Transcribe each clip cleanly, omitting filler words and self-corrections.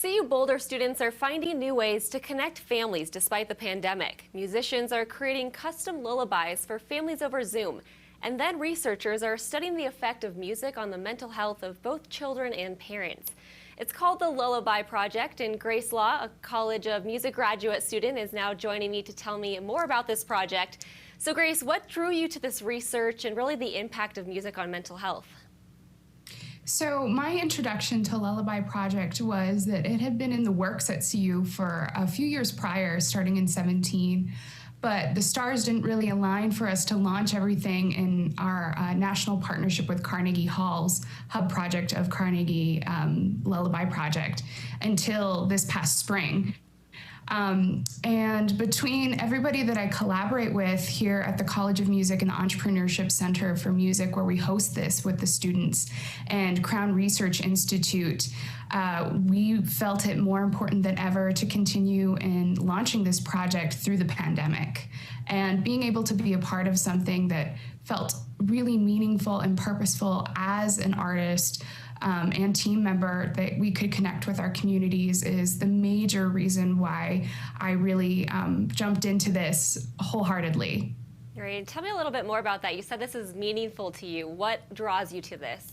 CU Boulder students are finding new ways to connect families despite the pandemic. Musicians are creating custom lullabies for families over Zoom. And then researchers are studying the effect of music on the mental health of both children and parents. It's called the Lullaby Project, and Grace Law, a College of Music graduate student, is now joining me to tell me more about this project. So Grace, what drew you to this research and really the impact of music on mental health? So my introduction to Lullaby Project was that it had been in the works at CU for a few years prior, starting in 17, but the stars didn't really align for us to launch everything in our national partnership with Carnegie Hall's Hub Project of Carnegie Lullaby Project until this past spring. And between everybody that I collaborate with here at the College of Music and the Entrepreneurship Center for Music, where we host this with the students, and Crown Research Institute, we felt it more important than ever to continue in launching this project through the pandemic. And being able to be a part of something that felt really meaningful and purposeful as an artist and team member, that we could connect with our communities, is the major reason why I really jumped into this wholeheartedly. Right. Tell me a little bit more about that. You said this is meaningful to you. What draws you to this?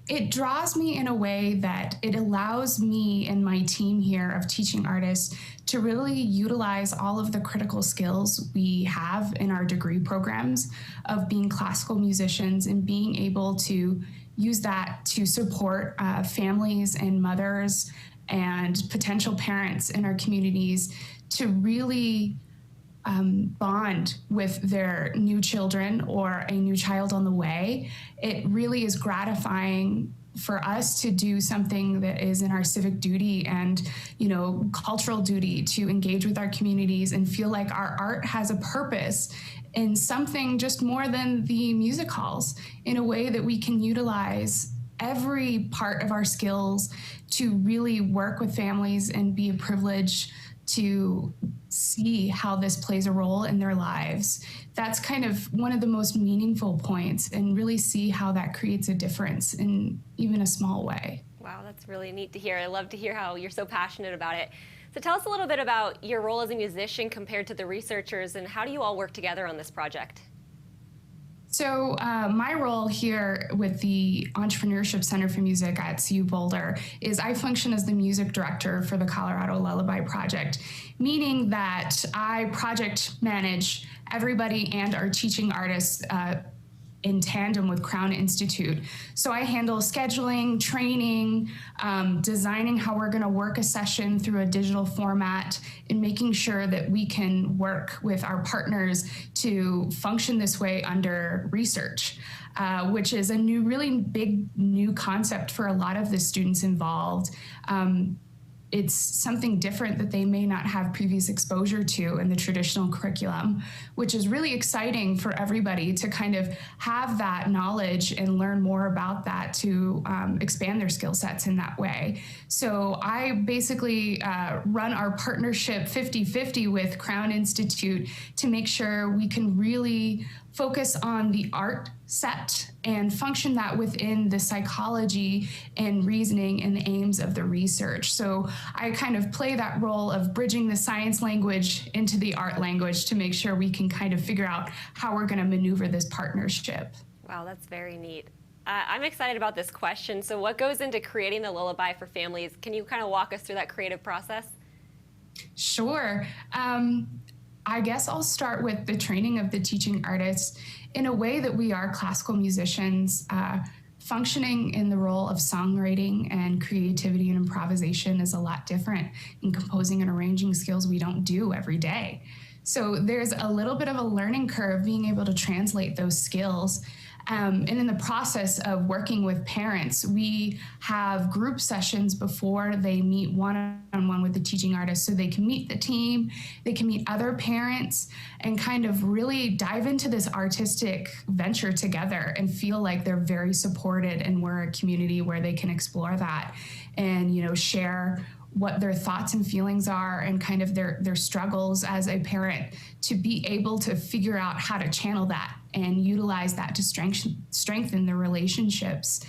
It draws me in a way that it allows me and my team here of teaching artists to really utilize all of the critical skills we have in our degree programs of being classical musicians and being able to use that to support families and mothers and potential parents in our communities to really bond with their new children or a new child on the way. It really is gratifying for us to do something that is in our civic duty and, cultural duty, to engage with our communities and feel like our art has a purpose in something just more than the music halls, in a way that we can utilize every part of our skills to really work with families and be a privilege to see how this plays a role in their lives. That's kind of one of the most meaningful points, and really see how that creates a difference in even a small way. Wow, that's really neat to hear. I love to hear how you're so passionate about it. So tell us a little bit about your role as a musician compared to the researchers, and how do you all work together on this project? So my role here with the Entrepreneurship Center for Music at CU Boulder is I function as the music director for the Colorado Lullaby Project, meaning that I project manage everybody and our teaching artists in tandem with Crown Institute. So I handle scheduling, training, designing how we're gonna work a session through a digital format, and making sure that we can work with our partners to function this way under research, which is a really big new concept for a lot of the students involved. It's something different that they may not have previous exposure to in the traditional curriculum, which is really exciting for everybody to kind of have that knowledge and learn more about that to expand their skill sets in that way. So I basically run our partnership 50-50 with Crown Institute to make sure we can really focus on the art set and function that within the psychology and reasoning and the aims of the research. So I kind of play that role of bridging the science language into the art language to make sure we can kind of figure out how we're going to maneuver this partnership. Wow, that's very neat. I'm excited about this question. So what goes into creating the lullaby for families? Can you kind of walk us through that creative process? Sure. I guess I'll start with the training of the teaching artists in a way that we are classical musicians. Functioning in the role of songwriting and creativity and improvisation is a lot different in composing and arranging skills we don't do every day. So there's a little bit of a learning curve being able to translate those skills. And in the process of working with parents, we have group sessions before they meet one-on-one with the teaching artist, so they can meet the team, they can meet other parents, and kind of really dive into this artistic venture together and feel like they're very supported, and we're a community where they can explore that and, share what their thoughts and feelings are and kind of their struggles as a parent, to be able to figure out how to channel that and utilize that to strengthen their relationships.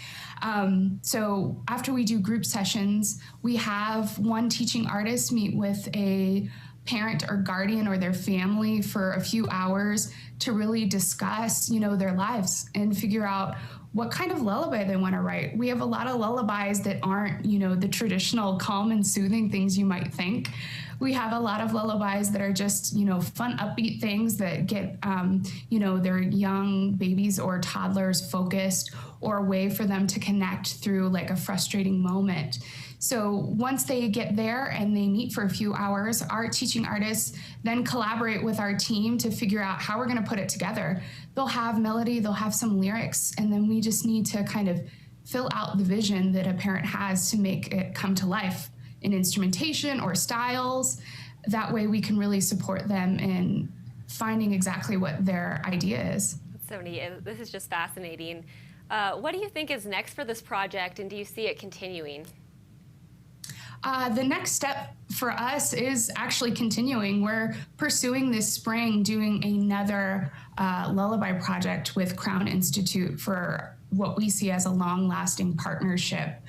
So after we do group sessions, we have one teaching artist meet with a parent or guardian or their family for a few hours to really discuss, their lives and figure out what kind of lullaby they want to write. We have a lot of lullabies that aren't, the traditional calm and soothing things you might think. We have a lot of lullabies that are just, fun, upbeat things that get, their young babies or toddlers focused, or a way for them to connect through like a frustrating moment. So once they get there and they meet for a few hours, our teaching artists then collaborate with our team to figure out how we're going to put it together. They'll have melody, they'll have some lyrics, and then we just need to kind of fill out the vision that a parent has to make it come to life in instrumentation or styles. That way we can really support them in finding exactly what their idea is. That's so neat. This is just fascinating. What do you think is next for this project, and do you see it continuing? The next step for us is actually continuing. We're pursuing this spring doing another lullaby project with Crown Institute for what we see as a long-lasting partnership.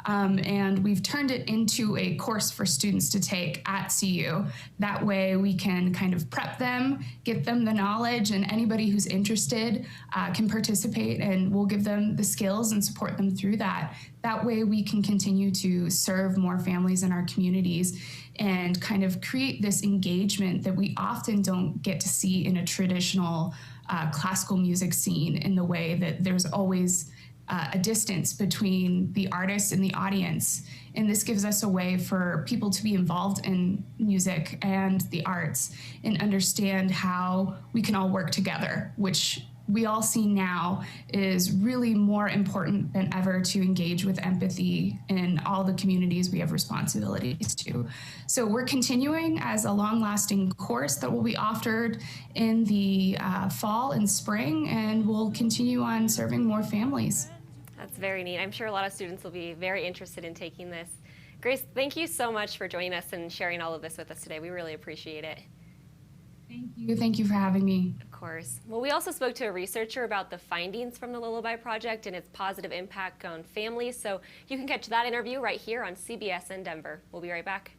And we've turned it into a course for students to take at CU. That way we can kind of prep them, get them the knowledge, and anybody who's interested can participate, and we'll give them the skills and support them through that. That way we can continue to serve more families in our communities and kind of create this engagement that we often don't get to see in a traditional classical music scene, in the way that there's always a distance between the artist and the audience. And this gives us a way for people to be involved in music and the arts and understand how we can all work together, which we all see now is really more important than ever, to engage with empathy in all the communities we have responsibilities to. So we're continuing as a long-lasting course that will be offered in the fall and spring, and we'll continue on serving more families. That's very neat. I'm sure a lot of students will be very interested in taking this. Grace, thank you so much for joining us and sharing all of this with us today. We really appreciate it. Thank you. Thank you for having me. Of course. Well, we also spoke to a researcher about the findings from the Lullaby Project and its positive impact on families. So you can catch that interview right here on CBS in Denver. We'll be right back.